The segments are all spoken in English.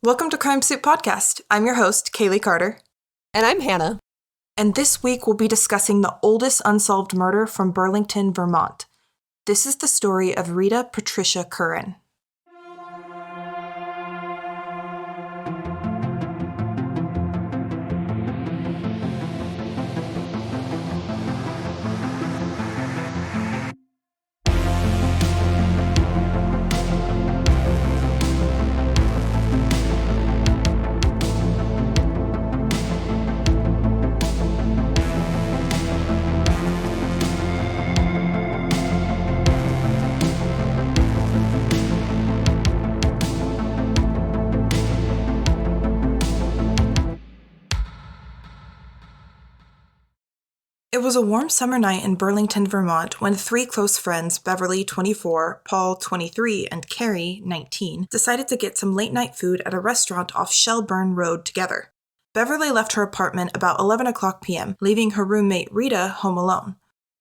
Welcome to Crime Soup Podcast. I'm your host, Kaylee Carter. And I'm Hannah. And this week we'll be discussing the oldest unsolved murder from Burlington, Vermont. This is the story of Rita Patricia Curran. It was a warm summer night in Burlington, Vermont, when three close friends, Beverly, 24, Paul, 23, and Carrie, 19, decided to get some late-night food at a restaurant off Shelburne Road together. Beverly left her apartment about 11 o'clock p.m., leaving her roommate Rita home alone.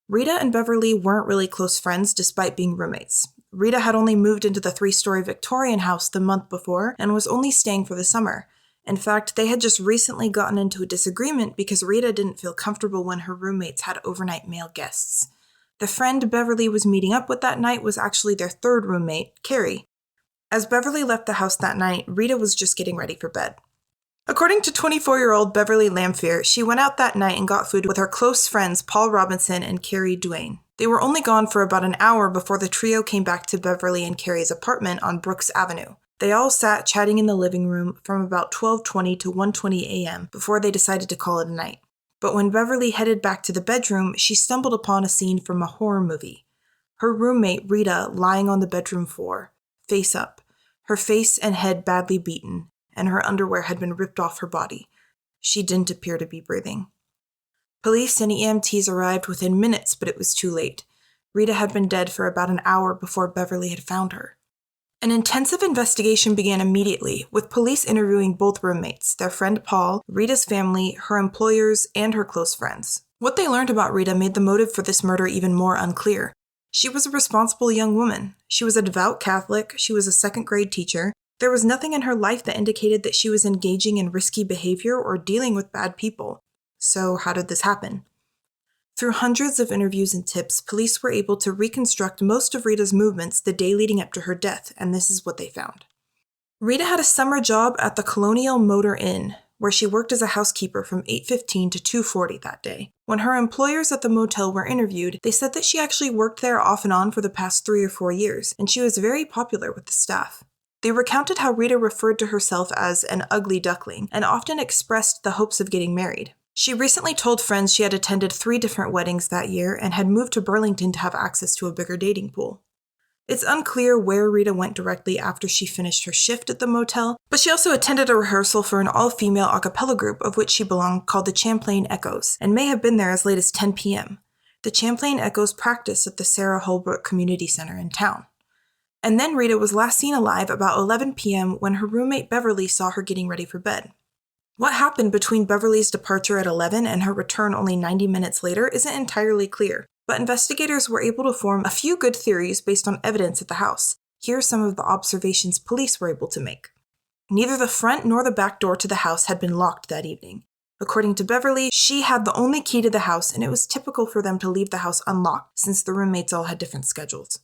Rita and Beverly weren't really close friends despite being roommates. Rita had only moved into the three-story Victorian house the month before and was only staying for the summer. In fact, they had just recently gotten into a disagreement because Rita didn't feel comfortable when her roommates had overnight male guests. The friend Beverly was meeting up with that night was actually their third roommate, Carrie. As Beverly left the house that night, Rita was just getting ready for bed. According to 24-year-old Beverly Lamphere, she went out that night and got food with her close friends Paul Robinson and Carrie Duane. They were only gone for about an hour before the trio came back to Beverly and Carrie's apartment on Brooks Avenue. They all sat chatting in the living room from about 12:20 to 1:20 a.m. before they decided to call it a night. But when Beverly headed back to the bedroom, she stumbled upon a scene from a horror movie. Her roommate, Rita, lying on the bedroom floor, face up, her face and head badly beaten, and her underwear had been ripped off her body. She didn't appear to be breathing. Police and EMTs arrived within minutes, but it was too late. Rita had been dead for about an hour before Beverly had found her. An intensive investigation began immediately, with police interviewing both roommates, their friend Paul, Rita's family, her employers, and her close friends. What they learned about Rita made the motive for this murder even more unclear. She was a responsible young woman. She was a devout Catholic. She was a second-grade teacher. There was nothing in her life that indicated that she was engaging in risky behavior or dealing with bad people. So how did this happen? Through hundreds of interviews and tips, police were able to reconstruct most of Rita's movements the day leading up to her death, and this is what they found. Rita had a summer job at the Colonial Motor Inn, where she worked as a housekeeper from 8:15 to 2:40 that day. When her employers at the motel were interviewed, they said that she actually worked there off and on for the past 3 or 4 years, and she was very popular with the staff. They recounted how Rita referred to herself as an ugly duckling, and often expressed the hopes of getting married. She recently told friends she had attended 3 different weddings that year and had moved to Burlington to have access to a bigger dating pool. It's unclear where Rita went directly after she finished her shift at the motel, but she also attended a rehearsal for an all-female a cappella group of which she belonged called the Champlain Echoes, and may have been there as late as 10 p.m. The Champlain Echoes practiced at the Sarah Holbrook Community Center in town. And then Rita was last seen alive about 11 p.m. when her roommate Beverly saw her getting ready for bed. What happened between Beverly's departure at 11 and her return only 90 minutes later isn't entirely clear, but investigators were able to form a few good theories based on evidence at the house. Here are some of the observations police were able to make. Neither the front nor the back door to the house had been locked that evening. According to Beverly, she had the only key to the house, and it was typical for them to leave the house unlocked since the roommates all had different schedules.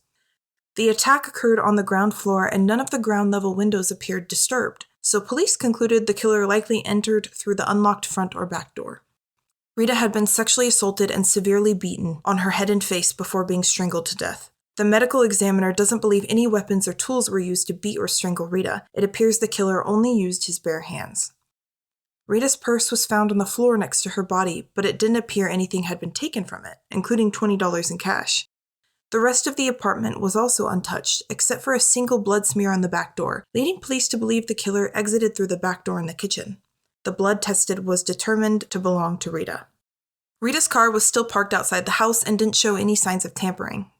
The attack occurred on the ground floor, and none of the ground-level windows appeared disturbed, so police concluded the killer likely entered through the unlocked front or back door. Rita had been sexually assaulted and severely beaten on her head and face before being strangled to death. The medical examiner doesn't believe any weapons or tools were used to beat or strangle Rita. It appears the killer only used his bare hands. Rita's purse was found on the floor next to her body, but it didn't appear anything had been taken from it, including $20 in cash. The rest of the apartment was also untouched, except for a single blood smear on the back door, leading police to believe the killer exited through the back door in the kitchen. The blood tested was determined to belong to Rita. Rita's car was still parked outside the house and didn't show any signs of tampering.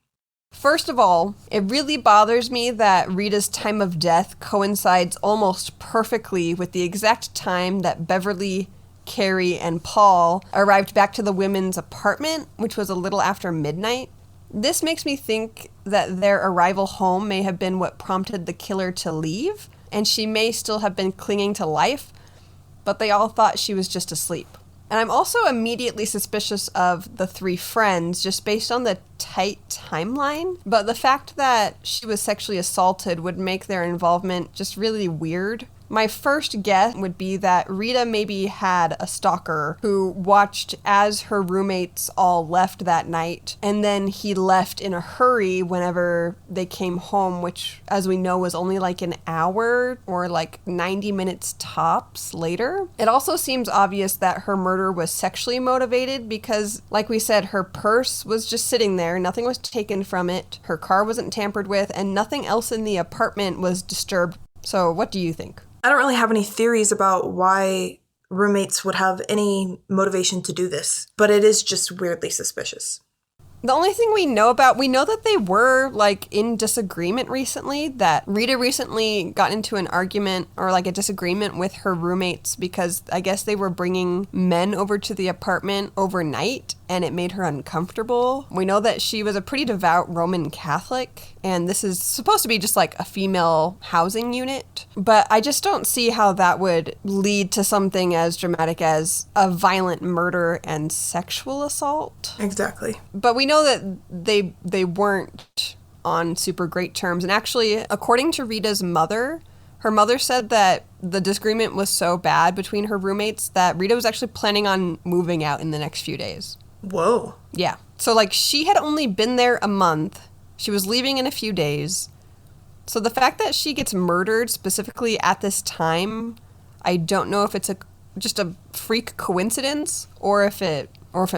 First of all, it really bothers me that Rita's time of death coincides almost perfectly with the exact time that Beverly, Carrie, and Paul arrived back to the women's apartment, which was a little after midnight. This makes me think that their arrival home may have been what prompted the killer to leave. and she may still have been clinging to life, but they all thought she was just asleep. And I'm also immediately suspicious of the three friends just based on the tight timeline. But the fact that she was sexually assaulted would make their involvement just really weird. My first guess would be that Rita maybe had a stalker who watched as her roommates all left that night, and then he left in a hurry whenever they came home, which, as we know, was only like an hour or like 90 minutes tops later. It also seems obvious that her murder was sexually motivated because, like we said, her purse was just sitting there, nothing was taken from it, her car wasn't tampered with, and nothing else in the apartment was disturbed. So what do you think? I don't really have any theories about why roommates would have any motivation to do this, but it is just weirdly suspicious. The only thing we know that they were like in disagreement recently, that Rita recently got into an argument or like a disagreement with her roommates because I guess they were bringing men over to the apartment overnight and it made her uncomfortable. We know that she was a pretty devout Roman Catholic, and this is supposed to be just like a female housing unit, but I just don't see how that would lead to something as dramatic as a violent murder and sexual assault. Exactly. But we know that they weren't on super great terms. And actually, according to Rita's mother, her mother said that the disagreement was so bad between her roommates that Rita was actually planning on moving out in the next few days. Whoa. Yeah. So, like, she had only been there a month. She was leaving in a few days. So the fact that she gets murdered specifically at this time, I don't know if it's just a freak coincidence or if it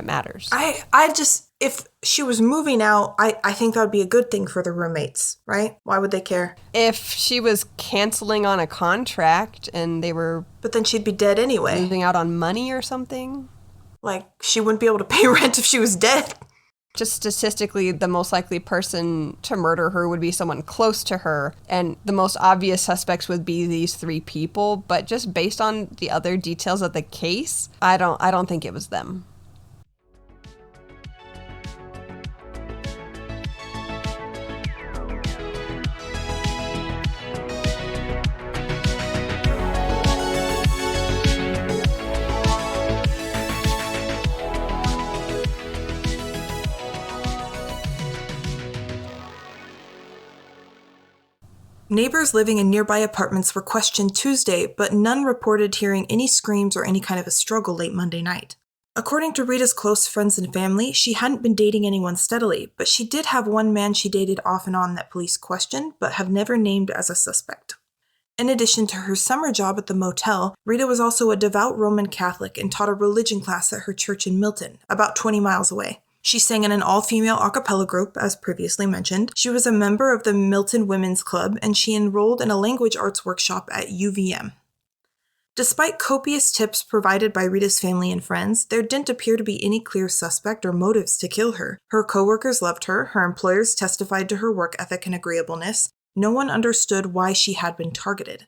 matters. I just, if she was moving out, I think that would be a good thing for the roommates, right? Why would they care? If she was canceling on a contract and they were... But then she'd be dead anyway. Losing out on money or something. Like, she wouldn't be able to pay rent if she was dead. Just statistically, the most likely person to murder her would be someone close to her, and the most obvious suspects would be these three people, but just based on the other details of the case, I don't think it was them. Neighbors living in nearby apartments were questioned Tuesday, but none reported hearing any screams or any kind of a struggle late Monday night. According to Rita's close friends and family, she hadn't been dating anyone steadily, but she did have one man she dated off and on that police questioned, but have never named as a suspect. In addition to her summer job at the motel, Rita was also a devout Roman Catholic and taught a religion class at her church in Milton, about 20 miles away. She sang in an all-female a cappella group, as previously mentioned. She was a member of the Milton Women's Club, and she enrolled in a language arts workshop at UVM. Despite copious tips provided by Rita's family and friends, there didn't appear to be any clear suspect or motives to kill her. Her coworkers loved her, her employers testified to her work ethic and agreeableness. No one understood why she had been targeted.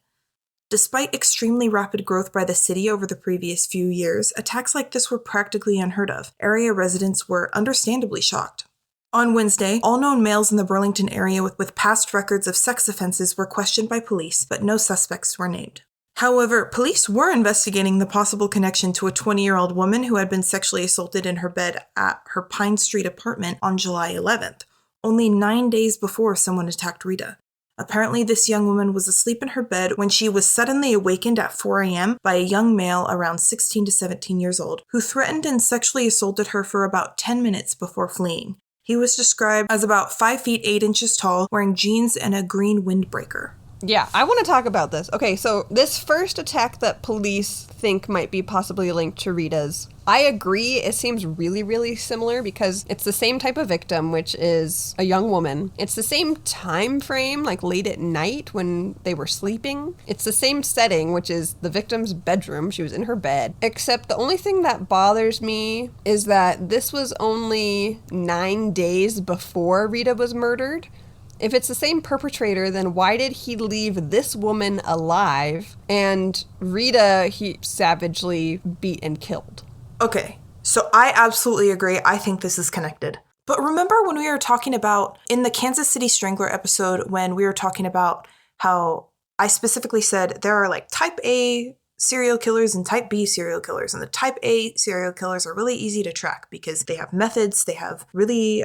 Despite extremely rapid growth by the city over the previous few years, attacks like this were practically unheard of. Area residents were understandably shocked. On Wednesday, all known males in the Burlington area with past records of sex offenses were questioned by police, but no suspects were named. However, police were investigating the possible connection to a 20-year-old woman who had been sexually assaulted in her bed at her Pine Street apartment on July 11th, only 9 days before someone attacked Rita. Apparently, this young woman was asleep in her bed when she was suddenly awakened at 4 a.m. by a young male around 16 to 17 years old, who threatened and sexually assaulted her for about 10 minutes before fleeing. He was described as about 5 feet 8 inches tall, wearing jeans and a green windbreaker. Yeah, I want to talk about this. Okay, so this first attack that police think might be possibly linked to Rita's, I agree. It seems really, really similar because it's the same type of victim, which is a young woman. It's the same time frame, like late at night when they were sleeping. It's the same setting, which is the victim's bedroom. She was in her bed. Except the only thing that bothers me is that this was only 9 days before Rita was murdered. If it's the same perpetrator, then why did he leave this woman alive and Rita he savagely beat and killed? Okay, so I absolutely agree. I think this is connected. But remember when we were talking about, in the Kansas City Strangler episode, when we were talking about how I specifically said there are like type A serial killers and type B serial killers. And the type A serial killers are really easy to track because they have methods, they have really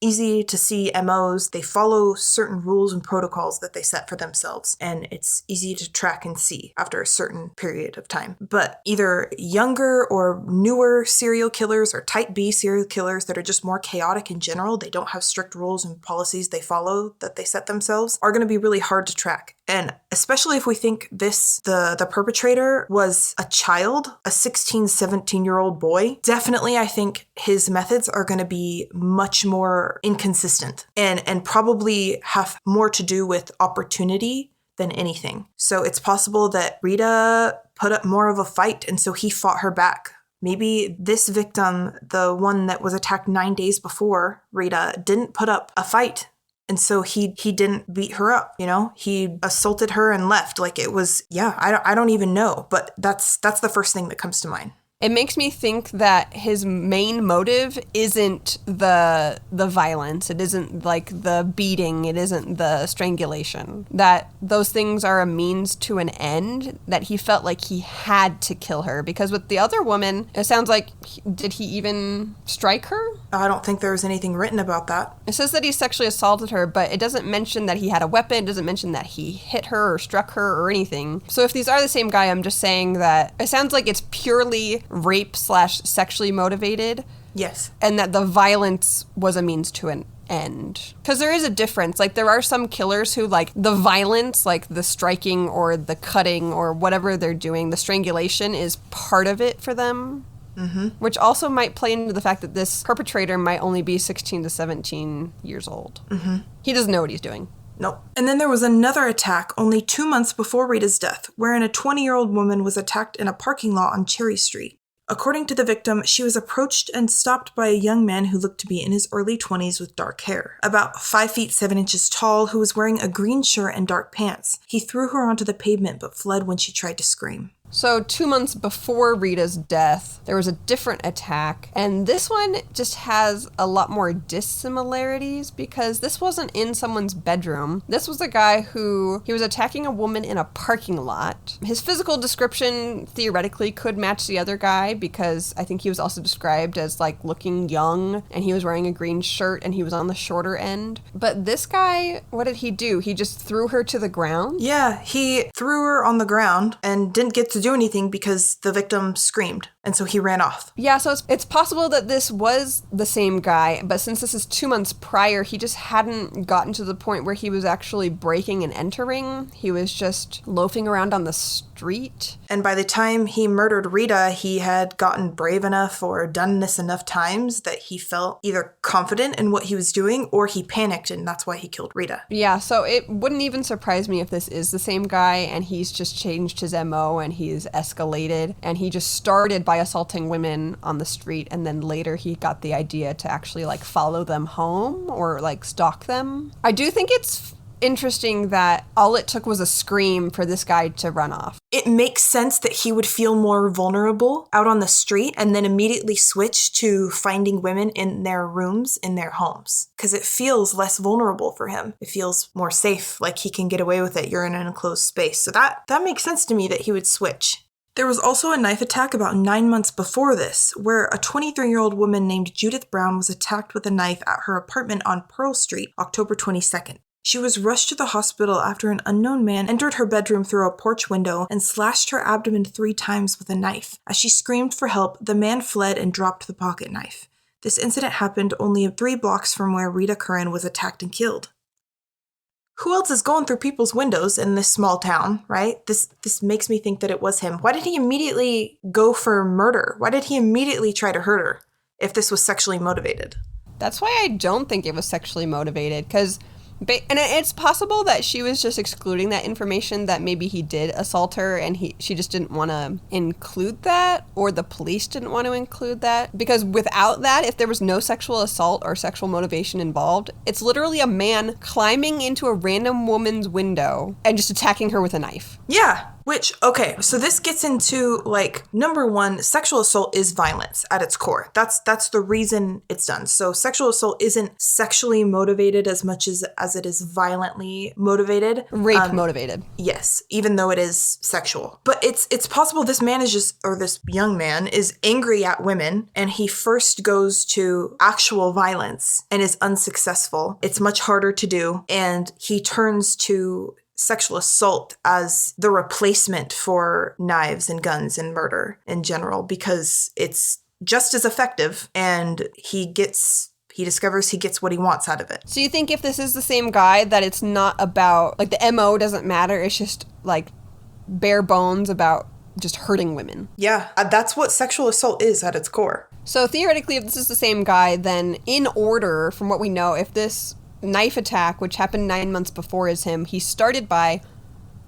easy to see MOs, they follow certain rules and protocols that they set for themselves. And it's easy to track and see after a certain period of time. But either younger or newer serial killers or type B serial killers that are just more chaotic in general, they don't have strict rules and policies they follow that they set themselves, are going to be really hard to track. And especially if we think the perpetrator was a child, a 16, 17-year-old boy, definitely I think his methods are going to be much more inconsistent and probably have more to do with opportunity than anything. So it's possible that Rita put up more of a fight and so he fought her back. Maybe this victim, the one that was attacked 9 days before Rita, didn't put up a fight. And so he didn't beat her up, you know? He assaulted her and left. Like it was, I don't even know. But that's the first thing that comes to mind. It makes me think that his main motive isn't the violence. It isn't like the beating. It isn't the strangulation. That those things are a means to an end, that he felt like he had to kill her. Because with the other woman, it sounds like, did he even strike her? I don't think there was anything written about that. It says that he sexually assaulted her, but it doesn't mention that he had a weapon. It doesn't mention that he hit her or struck her or anything. So if these are the same guy, I'm just saying that it sounds like it's purely rape/sexually motivated. Yes. And that the violence was a means to an end. Because there is a difference. Like, there are some killers who, like, the violence, like the striking or the cutting or whatever they're doing, the strangulation is part of it for them. Mm-hmm. Which also might play into the fact that this perpetrator might only be 16 to 17 years old. Mm-hmm. He doesn't know what he's doing. Nope. And then there was another attack only 2 months before Rita's death, wherein a 20-year-old woman was attacked in a parking lot on Cherry Street. According to the victim, she was approached and stopped by a young man who looked to be in his early 20s with dark hair, about 5 feet 7 inches tall, who was wearing a green shirt and dark pants. He threw her onto the pavement but fled when she tried to scream. So 2 months before Rita's death, there was a different attack, and this one just has a lot more dissimilarities because this wasn't in someone's bedroom. This was a guy he was attacking a woman in a parking lot. His physical description theoretically could match the other guy because I think he was also described as like looking young, and he was wearing a green shirt and he was on the shorter end. But this guy, what did he do? He just threw her to the ground? Yeah, he threw her on the ground and didn't get to do anything because the victim screamed, and so he ran off. Yeah, so it's possible that this was the same guy, but since this is 2 months prior, he just hadn't gotten to the point where he was actually breaking and entering. He was just loafing around on the street. And by the time he murdered Rita, he had gotten brave enough or done this enough times that he felt either confident in what he was doing or he panicked, and that's why he killed Rita. Yeah, so it wouldn't even surprise me if this is the same guy and he's just changed his MO and he's escalated, and he just started by assaulting women on the street, and then later he got the idea to actually like follow them home or like stalk them. I do think it's interesting that all it took was a scream for this guy to run off. It makes sense that he would feel more vulnerable out on the street and then immediately switch to finding women in their rooms, in their homes, because it feels less vulnerable for him. It feels more safe, like he can get away with it. You're in an enclosed space. So that makes sense to me that he would switch. There was also a knife attack about 9 months before this, where a 23-year-old woman named Judith Brown was attacked with a knife at her apartment on Pearl Street, October 22nd. She was rushed to the hospital after an unknown man entered her bedroom through a porch window and slashed her abdomen 3 times with a knife. As she screamed for help, the man fled and dropped the pocket knife. This incident happened only 3 blocks from where Rita Curran was attacked and killed. Who else is going through people's windows in this small town, right? This makes me think that it was him. Why did he immediately go for murder? Why did he immediately try to hurt her if this was sexually motivated? That's why I don't think it was sexually motivated, because and it's possible that she was just excluding that information, that maybe he did assault her and she just didn't want to include that, or the police didn't want to include that. Because without that, if there was no sexual assault or sexual motivation involved, it's literally a man climbing into a random woman's window and just attacking her with a knife. Yeah. Which, okay, so this gets into, like, number one, sexual assault is violence at its core. That's the reason it's done. So sexual assault isn't sexually motivated as much as it is violently motivated. Rape motivated. Yes, even though it is sexual. But it's possible this man is just, or this young man is angry at women, and he first goes to actual violence and is unsuccessful. It's much harder to do, and he turns to sexual assault as the replacement for knives and guns and murder in general, because it's just as effective, and he discovers he gets what he wants out of it. So you think if this is the same guy, that it's not about, like, the MO doesn't matter, it's just, like, bare bones about just hurting women? Yeah, that's what sexual assault is at its core. So theoretically, if this is the same guy, then in order, from what we know, if this knife attack, which happened 9 months before, is him, he started by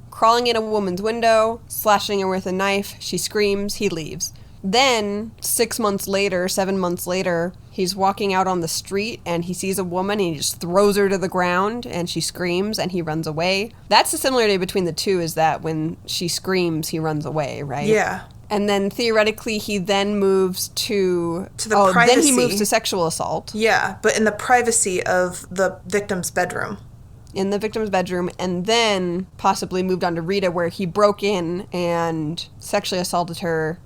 crawling in a woman's window, slashing her with a knife, she screams, he leaves. Then 7 months later, he's walking out on the street and he sees a woman and he just throws her to the ground and she screams and he runs away. That's the similarity between the two, is that when she screams, he runs away, right? Yeah. And then theoretically, he then moves to the privacy. Then he moves to sexual assault. Yeah, but in the privacy of the victim's bedroom. In the victim's bedroom, and then possibly moved on to Rita, where he broke in and sexually assaulted her,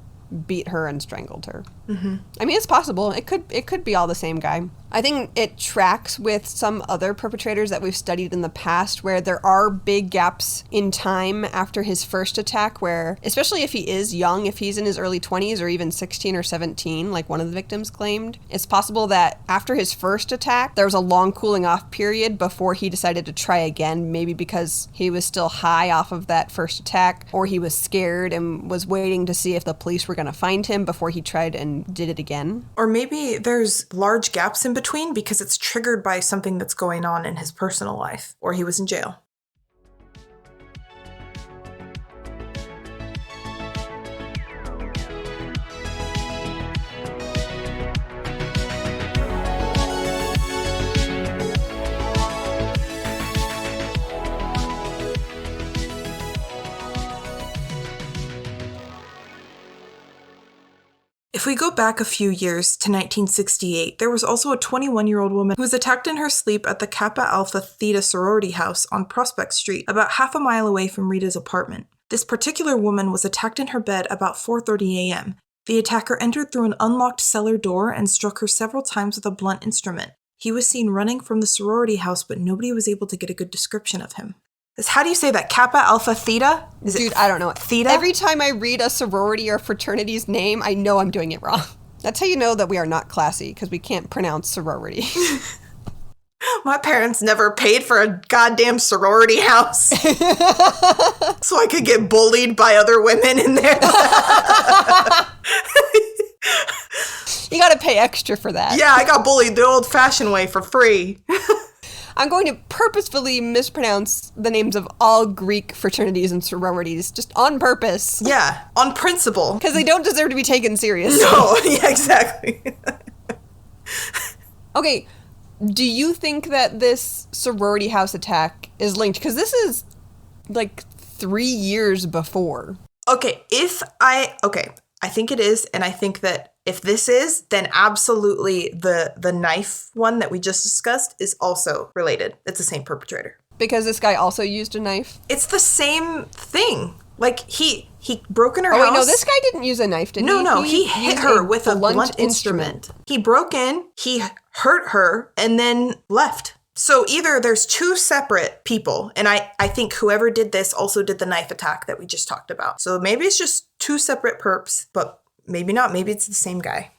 beat her, and strangled her. Mm-hmm. I mean, it's possible. It could be all the same guy. I think it tracks with some other perpetrators that we've studied in the past, where there are big gaps in time after his first attack, where, especially if he is young, if he's in his early 20s or even 16 or 17, like one of the victims claimed, it's possible that after his first attack, there was a long cooling off period before he decided to try again, maybe because he was still high off of that first attack, or he was scared and was waiting to see if the police were going to find him before he tried and did it again. Or maybe there's large gaps in between because it's triggered by something that's going on in his personal life, or he was in jail. If we go back a few years to 1968, there was also a 21-year-old woman who was attacked in her sleep at the Kappa Alpha Theta sorority house on Prospect Street, about half a mile away from Rita's apartment. This particular woman was attacked in her bed about 4:30 a.m. The attacker entered through an unlocked cellar door and struck her several times with a blunt instrument. He was seen running from the sorority house, but nobody was able to get a good description of him. How do you say that? Kappa Alpha Theta? Dude, I don't know. Theta? Every time I read a sorority or fraternity's name, I know I'm doing it wrong. That's how you know that we are not classy, because we can't pronounce sorority. My parents never paid for a goddamn sorority house. So I could get bullied by other women in there. You gotta pay extra for that. Yeah, I got bullied the old-fashioned way for free. I'm going to purposefully mispronounce the names of all Greek fraternities and sororities, just on purpose. Yeah, on principle. Because they don't deserve to be taken seriously. No, yeah, exactly. Okay, do you think that this sorority house attack is linked? Because this is, like, 3 years before. Okay, I think it is, and I think that if this is, then absolutely the knife one that we just discussed is also related. It's the same perpetrator. Because this guy also used a knife? It's the same thing. Like, he broke in her house. Oh, wait, no, this guy didn't use a knife, did he? No, he hit her with a blunt instrument. He broke in, he hurt her, and then left. So either there's two separate people, and I think whoever did this also did the knife attack that we just talked about. So maybe it's just two separate perps, but maybe not. Maybe it's the same guy.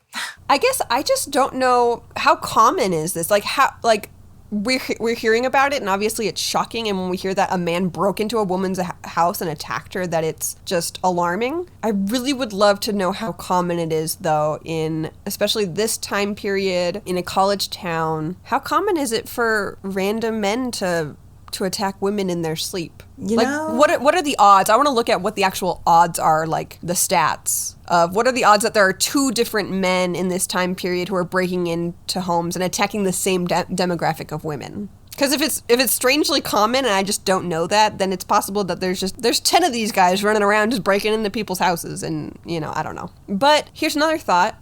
I guess I just don't know, how common is this? Like, we're hearing about it, and obviously it's shocking, and when we hear that a man broke into a woman's house and attacked her, that it's just alarming. I really would love to know how common it is, though, in especially this time period, in a college town. How common is it for random men to attack women in their sleep? You know? What are the odds? I want to look at what the actual odds are, like the stats of what are the odds that there are two different men in this time period who are breaking into homes and attacking the same demographic of women. Because if it's strangely common and I just don't know that, then it's possible that there's 10 of these guys running around just breaking into people's houses, and, I don't know. But here's another thought.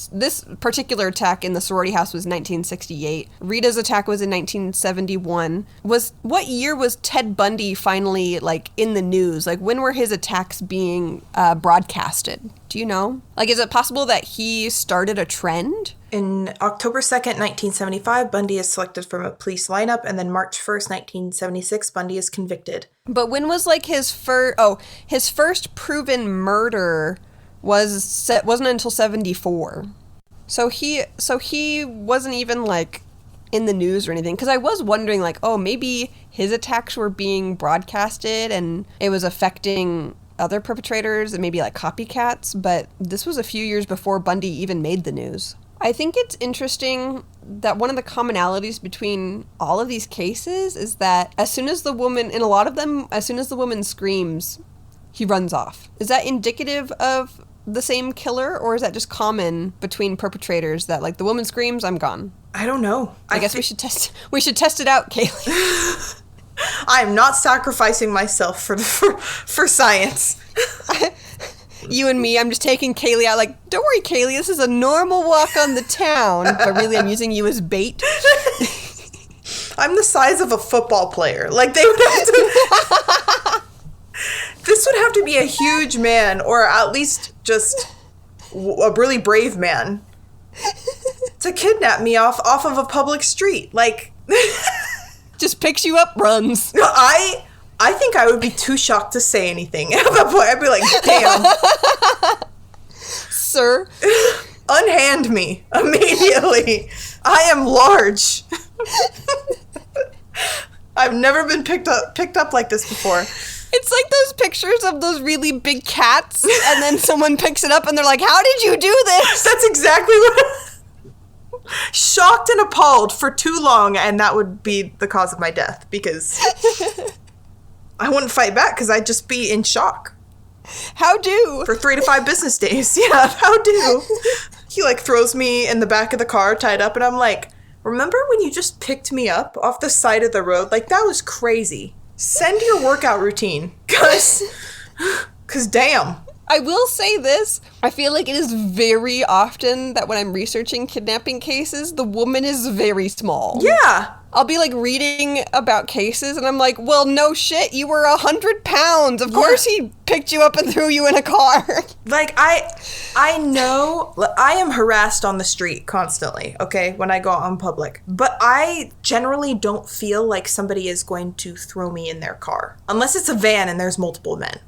This particular attack in the sorority house was 1968. Rita's attack was in 1971. What year was Ted Bundy finally, in the news? When were his attacks being broadcasted? Do you know? Is it possible that he started a trend? In October 2nd, 1975, Bundy is selected from a police lineup, and then March 1st, 1976, Bundy is convicted. But when was, his first proven murder wasn't until 74. So he wasn't even in the news or anything, because I was wondering maybe his attacks were being broadcasted and it was affecting other perpetrators and maybe copycats, but this was a few years before Bundy even made the news. I think it's interesting that one of the commonalities between all of these cases is that as soon as the woman screams, he runs off. Is that indicative of the same killer, or is that just common between perpetrators that the woman screams, I'm gone? I don't know. I guess we should test it out, Kaylee. I am not sacrificing myself for science. You and me, I'm just taking Kaylee out don't worry, Kaylee, this is a normal walk on the town, but really I'm using you as bait. I'm the size of a football player. They would have to... This would have to be a huge man, or at least just a really brave man, to kidnap me off of a public street. Just picks you up, runs. I think I would be too shocked to say anything at that point. I'd be like, damn. Sir. Unhand me immediately. I am large. I've never been picked up like this before. It's like those pictures of those really big cats, and then someone picks it up and they're like, how did you do this? That's exactly what... Shocked and appalled for too long, and that would be the cause of my death, because I wouldn't fight back, because I'd just be in shock. How do? For 3 to 5 business days. Yeah, how do? He throws me in the back of the car, tied up, and I'm like, remember when you just picked me up off the side of the road? That was crazy. Send your workout routine, cause damn. I will say this. I feel like it is very often that when I'm researching kidnapping cases, the woman is very small. Yeah. I'll be reading about cases and I'm like, well, no shit, you were 100 pounds. Of course he picked you up and threw you in a car. I know I am harassed on the street constantly, okay, when I go out in public. But I generally don't feel like somebody is going to throw me in their car. Unless it's a van and there's multiple men.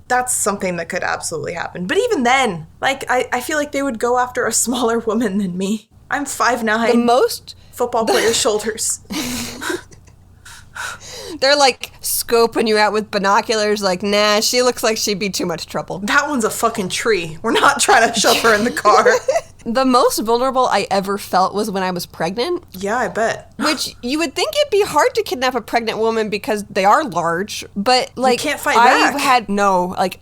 That's something that could absolutely happen. But even then, I feel like they would go after a smaller woman than me. I'm 5'9". The most... Football player's shoulders. They're scoping you out with binoculars nah, she looks like she'd be too much trouble. That one's a fucking tree. We're not trying to shove her in the car. The most vulnerable I ever felt was when I was pregnant. Yeah, I bet. Which you would think it'd be hard to kidnap a pregnant woman because they are large, but you can't fight back.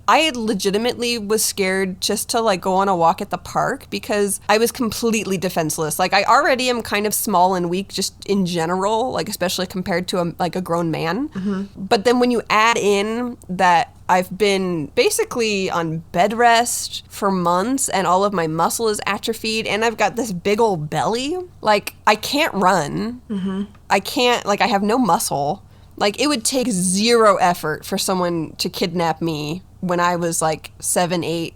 I had legitimately was scared just to go on a walk at the park because I was completely defenseless. I already am kind of small and weak just in general, especially compared to a grown man. Mm-hmm. But then when you add in that I've been basically on bed rest for months and all of my muscle is atrophied and I've got this big old belly. I can't run. Mm-hmm. I can't, I have no muscle. It would take zero effort for someone to kidnap me when I was 7, 8,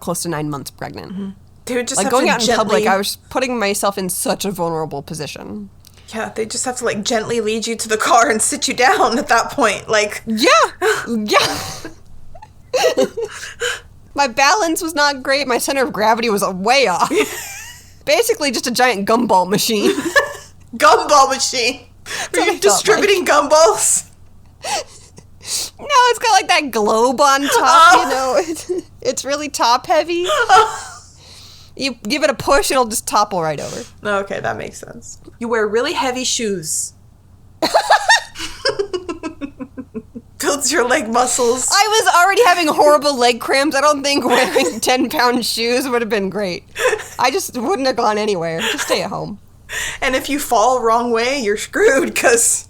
close to 9 months pregnant. Mm-hmm. They would just have going to out in public, I was putting myself in such a vulnerable position. Yeah, they just have to gently lead you to the car and sit you down at that point. Yeah. My balance was not great. My center of gravity was way off. Basically just a giant gumball machine. Gumball machine? Are you distributing gumballs? No, it's got that globe on top, It's really top heavy. You give it a push, it'll just topple right over. Okay, that makes sense. You wear really heavy shoes. Builds your leg muscles. I was already having horrible leg cramps. I don't think wearing 10-pound shoes would have been great. I just wouldn't have gone anywhere. Just stay at home. And if you fall wrong way, you're screwed, because...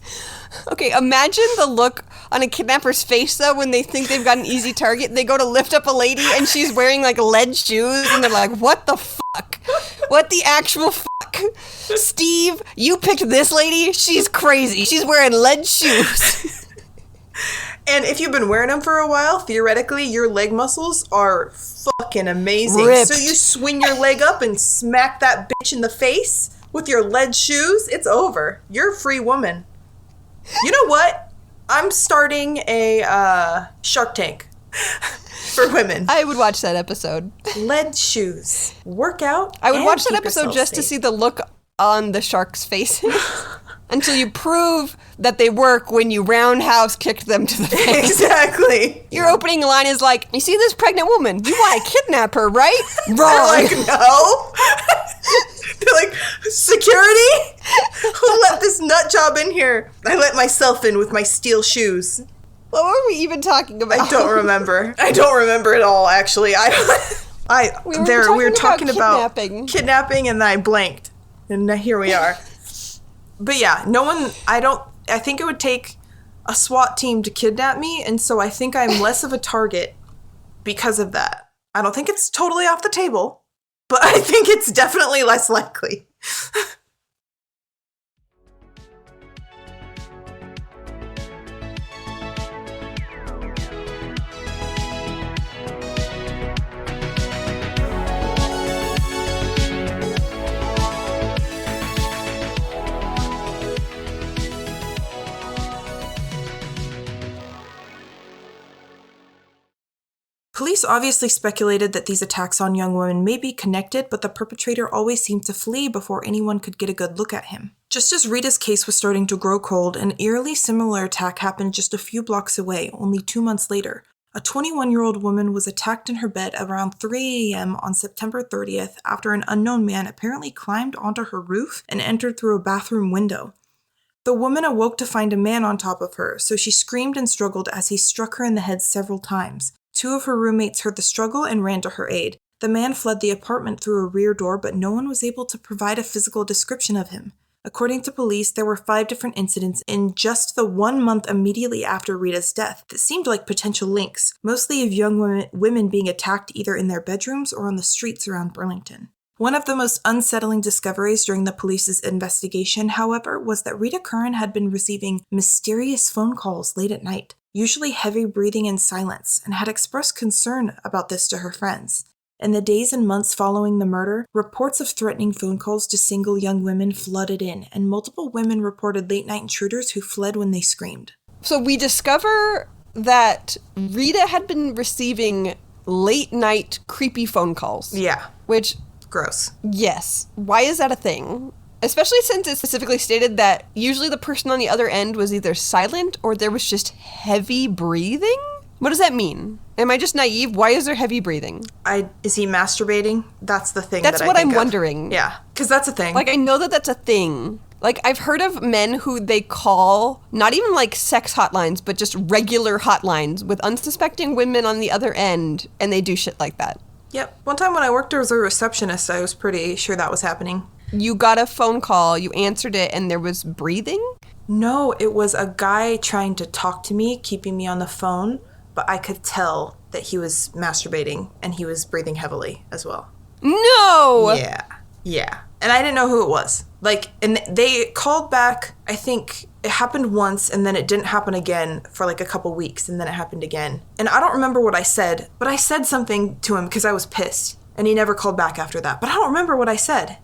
Okay, imagine the look on a kidnapper's face, though, when they think they've got an easy target. They go to lift up a lady, and she's wearing, like, lead shoes, and they're like, what the fuck? What the actual fuck? Steve, you picked this lady? She's crazy. She's wearing lead shoes. And if you've been wearing them for a while, theoretically, your leg muscles are fucking amazing. Ripped. So you swing your leg up and smack that bitch in the face with your lead shoes, it's over. You're a free woman. You know what? I'm starting a Shark Tank for women. I would watch that episode. Lead shoes. Workout. I would and watch that keep episode yourself just to safe. see the look on the sharks' faces. Until you prove that they work when you roundhouse kicked them to the face. Exactly. Your opening line is like, you see this pregnant woman? You want to kidnap her, right? They're Wrong. like, no. They're like, security? Who let this nut job in here? I let myself in with my steel shoes. What were we even talking about? I don't remember. I don't remember at all, actually. We were talking about kidnapping, and then I blanked. And here we are. But yeah, I think it would take a SWAT team to kidnap me, and so I think I'm less of a target because of that. I don't think it's totally off the table, but I think it's definitely less likely. Police obviously speculated that these attacks on young women may be connected, but the perpetrator always seemed to flee before anyone could get a good look at him. Just as Rita's case was starting to grow cold, an eerily similar attack happened just a few blocks away, only 2 months later. A 21-year-old woman was attacked in her bed around 3 a.m. on September 30th after an unknown man apparently climbed onto her roof and entered through a bathroom window. The woman awoke to find a man on top of her, so she screamed and struggled as he struck her in the head several times. 2 of her roommates heard the struggle and ran to her aid. The man fled the apartment through a rear door, but no one was able to provide a physical description of him. According to police, there were 5 different incidents in just the 1 month immediately after Rita's death that seemed like potential links, mostly of young women being attacked either in their bedrooms or on the streets around Burlington. One of the most unsettling discoveries during the police's investigation, however, was that Rita Curran had been receiving mysterious phone calls late at night, usually heavy breathing and silence, and had expressed concern about this to her friends. In the days and months following the murder, reports of threatening phone calls to single young women flooded in, and multiple women reported late-night intruders who fled when they screamed. So we discover that Rita had been receiving late-night creepy phone calls. Yeah. Which... gross. Yes. Why is that a thing? Especially since it specifically stated that usually the person on the other end was either silent or there was just heavy breathing? What does that mean? Am I just naive? Why is there heavy breathing? Is he masturbating? That's the thing. That's what I'm wondering. Yeah, because that's a thing. Like, I know that that's a thing. Like, I've heard of men who they call, not even like sex hotlines, but just regular hotlines with unsuspecting women on the other end, and they do shit like that. Yep. One time when I worked as a receptionist, I was pretty sure that was happening. You got a phone call, you answered it, and there was breathing? No, it was a guy trying to talk to me, keeping me on the phone, but I could tell that he was masturbating, and he was breathing heavily as well. No! Yeah. And I didn't know who it was. Like, and they called back, I think it happened once, and then it didn't happen again for like a couple weeks, and then it happened again. And I don't remember what I said, but I said something to him because I was pissed, and he never called back after that. But I don't remember what I said.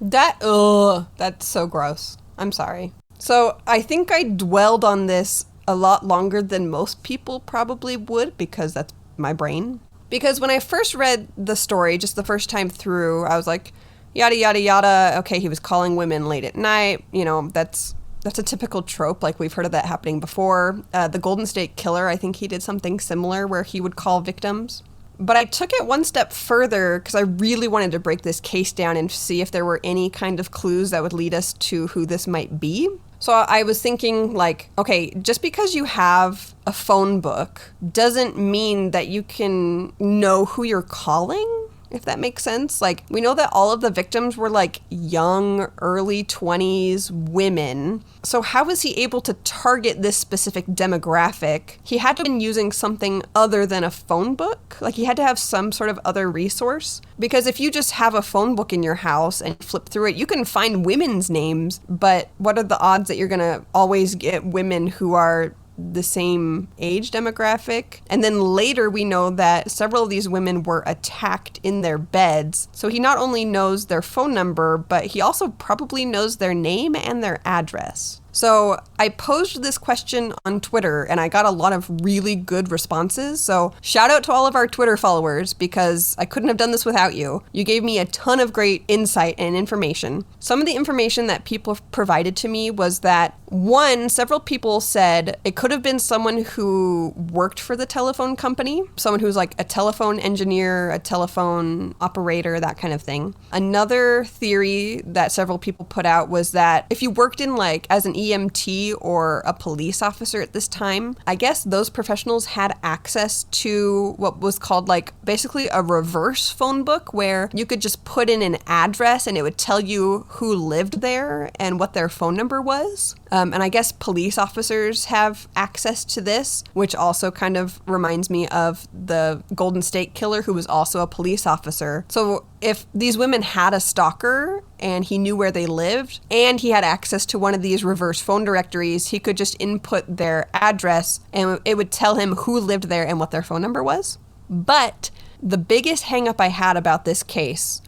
That's so gross. I'm sorry. So I think I dwelled on this a lot longer than most people probably would because that's my brain. Because when I first read the story, just the first time through, I was like, yada, yada, yada. Okay, he was calling women late at night. You know, that's a typical trope. Like, we've heard of that happening before. The Golden State Killer, I think he did something similar where he would call victims. But I took it one step further because I really wanted to break this case down and see if there were any kind of clues that would lead us to who this might be. So I was thinking, like, okay, just because you have a phone book doesn't mean that you can know who you're calling. if that makes sense. Like, we know that all of the victims were like young, early 20s women. So how was he able to target this specific demographic? He had to have been using something other than a phone book. Like, he had to have some sort of other resource. Because if you just have a phone book in your house and flip through it, you can find women's names, but what are the odds that you're going to always get women who are the same age demographic? And then later we know that several of these women were attacked in their beds. So he not only knows their phone number, but he also probably knows their name and their address. So I posed this question on Twitter and I got a lot of really good responses. So shout out to all of our Twitter followers because I couldn't have done this without you. You gave me a ton of great insight and information. Some of the information that people provided to me was that, one, several people said it could have been someone who worked for the telephone company, someone who's like a telephone engineer, a telephone operator, that kind of thing. Another theory that several people put out was that if you worked in like as an EMT or a police officer at this time, I guess those professionals had access to what was called like basically a reverse phone book where you could just put in an address and it would tell you who lived there and what their phone number was. And I guess police officers have access to this, which also kind of reminds me of the Golden State Killer, who was also a police officer. So if these women had a stalker and he knew where they lived and he had access to one of these reverse phone directories, he could just input their address and it would tell him who lived there and what their phone number was. But the biggest hang up I had about this case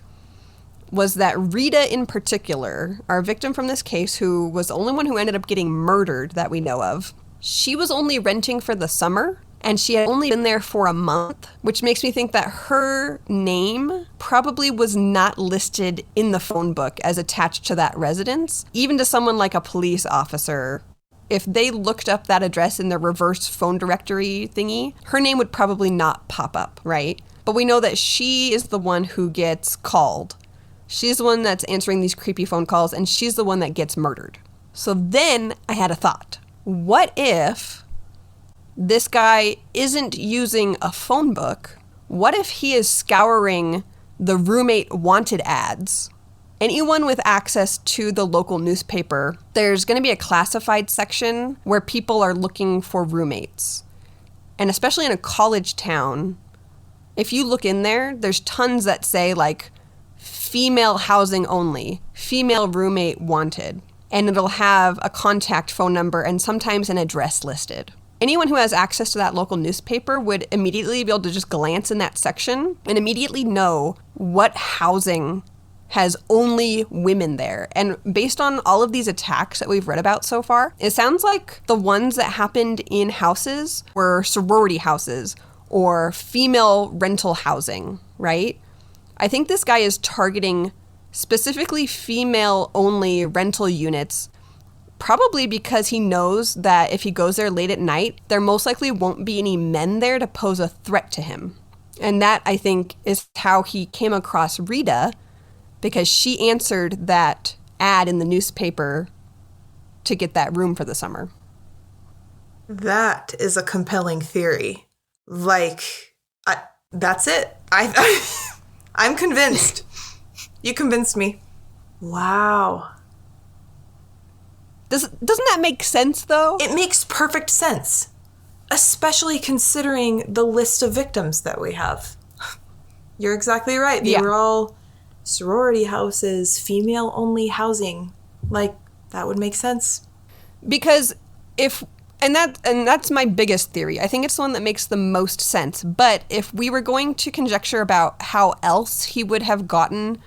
was that Rita in particular, our victim from this case, who was the only one who ended up getting murdered that we know of, she was only renting for the summer and she had only been there for a month, which makes me think that her name probably was not listed in the phone book as attached to that residence. Even to someone like a police officer, if they looked up that address in the reverse phone directory thingy, her name would probably not pop up, right? But we know that she is the one who gets called. She's the one that's answering these creepy phone calls, and she's the one that gets murdered. So then I had a thought. What if this guy isn't using a phone book? What if he is scouring the roommate wanted ads? Anyone with access to the local newspaper, there's going to be a classified section where people are looking for roommates. And especially in a college town, if you look in there, there's tons that say like, female housing only, female roommate wanted, and it'll have a contact phone number and sometimes an address listed. Anyone who has access to that local newspaper would immediately be able to just glance in that section and immediately know what housing has only women there. And based on all of these attacks that we've read about so far, it sounds like the ones that happened in houses were sorority houses or female rental housing, right? I think this guy is targeting specifically female-only rental units, probably because he knows that if he goes there late at night, there most likely won't be any men there to pose a threat to him. And that, I think, is how he came across Rita, because she answered that ad in the newspaper to get that room for the summer. That is a compelling theory. That's it. I'm convinced. You convinced me. Wow. Doesn't that make sense, though? It makes perfect sense, especially considering the list of victims that we have. You're exactly right. They were all sorority houses, female-only housing. That would make sense. Because that's my biggest theory. I think it's the one that makes the most sense. But if we were going to conjecture about how else he would have gotten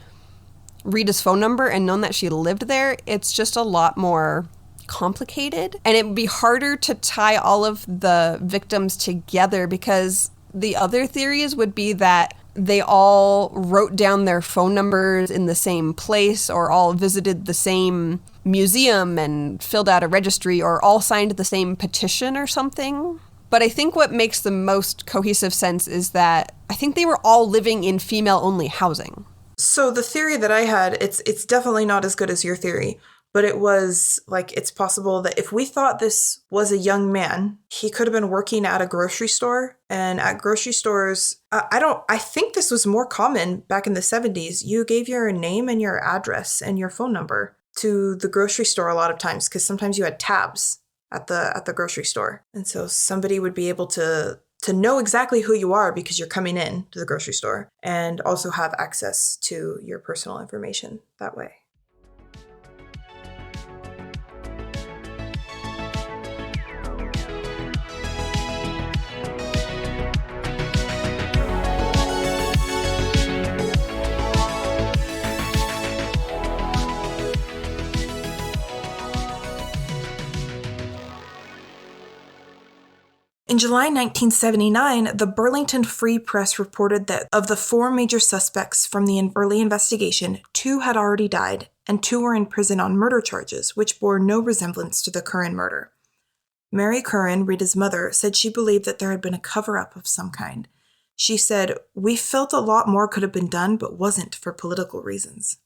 Rita's phone number and known that she lived there, it's just a lot more complicated. And it would be harder to tie all of the victims together because the other theories would be that they all wrote down their phone numbers in the same place or all visited the same museum and filled out a registry or all signed the same petition or something. But I think what makes the most cohesive sense is that I think they were all living in female-only housing. So the theory that I had, it's definitely not as good as your theory, But it was like, it's possible that if we thought this was a young man, he could have been working at a grocery store. And at grocery stores, I think this was more common back in the 70s. You gave your name and your address and your phone number to the grocery store a lot of times, because sometimes you had tabs at the grocery store. And so somebody would be able to know exactly who you are because you're coming in to the grocery store, and also have access to your personal information that way. In July 1979, the Burlington Free Press reported that of the 4 major suspects from the early investigation, 2 had already died, and 2 were in prison on murder charges, which bore no resemblance to the Curran murder. Mary Curran, Rita's mother, said she believed that there had been a cover-up of some kind. She said, "We felt a lot more could have been done, but wasn't for political reasons."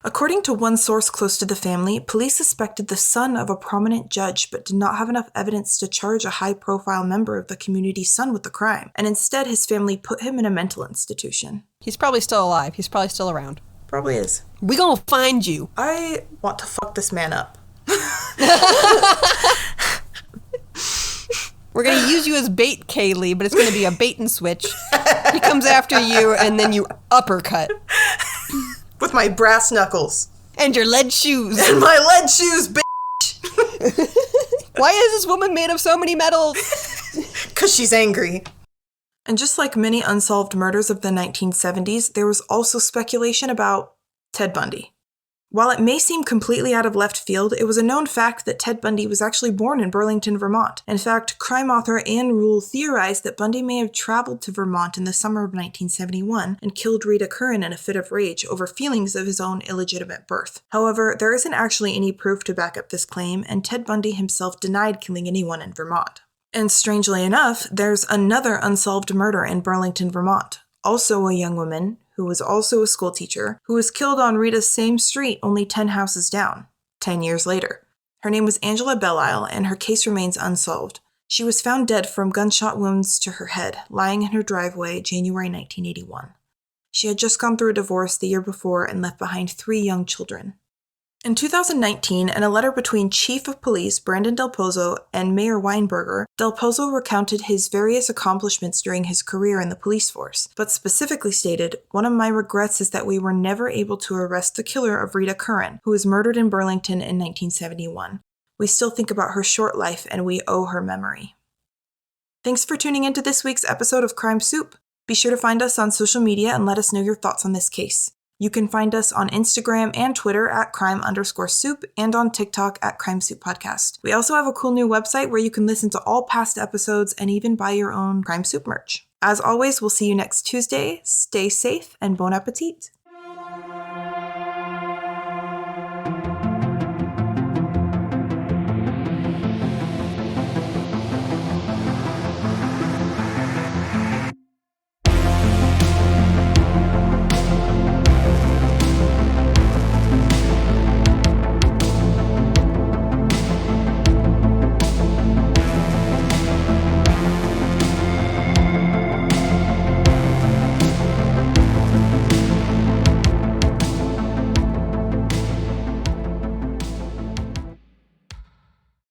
According to one source close to the family, police suspected the son of a prominent judge but did not have enough evidence to charge a high-profile member of the community's son with the crime, and instead his family put him in a mental institution. He's probably still alive. He's probably still around. Probably is. We gonna find you. I want to fuck this man up. We're gonna use you as bait, Kaylee, but it's gonna be a bait and switch. He comes after you, and then you uppercut. With my brass knuckles. And your lead shoes. And my lead shoes, bitch! Why is this woman made of so many metals? 'Cause she's angry. And just like many unsolved murders of the 1970s, there was also speculation about Ted Bundy. While it may seem completely out of left field, it was a known fact that Ted Bundy was actually born in Burlington, Vermont. In fact, crime author Ann Rule theorized that Bundy may have traveled to Vermont in the summer of 1971 and killed Rita Curran in a fit of rage over feelings of his own illegitimate birth. However, there isn't actually any proof to back up this claim, and Ted Bundy himself denied killing anyone in Vermont. And strangely enough, there's another unsolved murder in Burlington, Vermont. Also a young woman, who was also a schoolteacher, who was killed on Rita's same street only 10 houses down, 10 years later. Her name was Angela Belisle, and her case remains unsolved. She was found dead from gunshot wounds to her head, lying in her driveway January 1981. She had just gone through a divorce the year before and left behind 3 young children. In 2019, in a letter between Chief of Police Brandon Del Pozo and Mayor Weinberger, Del Pozo recounted his various accomplishments during his career in the police force, but specifically stated, "One of my regrets is that we were never able to arrest the killer of Rita Curran, who was murdered in Burlington in 1971. We still think about her short life, and we owe her memory." Thanks for tuning into this week's episode of Crime Soup. Be sure to find us on social media and let us know your thoughts on this case. You can find us on Instagram and Twitter at crime_soup and on TikTok at Crime Soup Podcast. We also have a cool new website where you can listen to all past episodes and even buy your own Crime Soup merch. As always, we'll see you next Tuesday. Stay safe and bon appetit.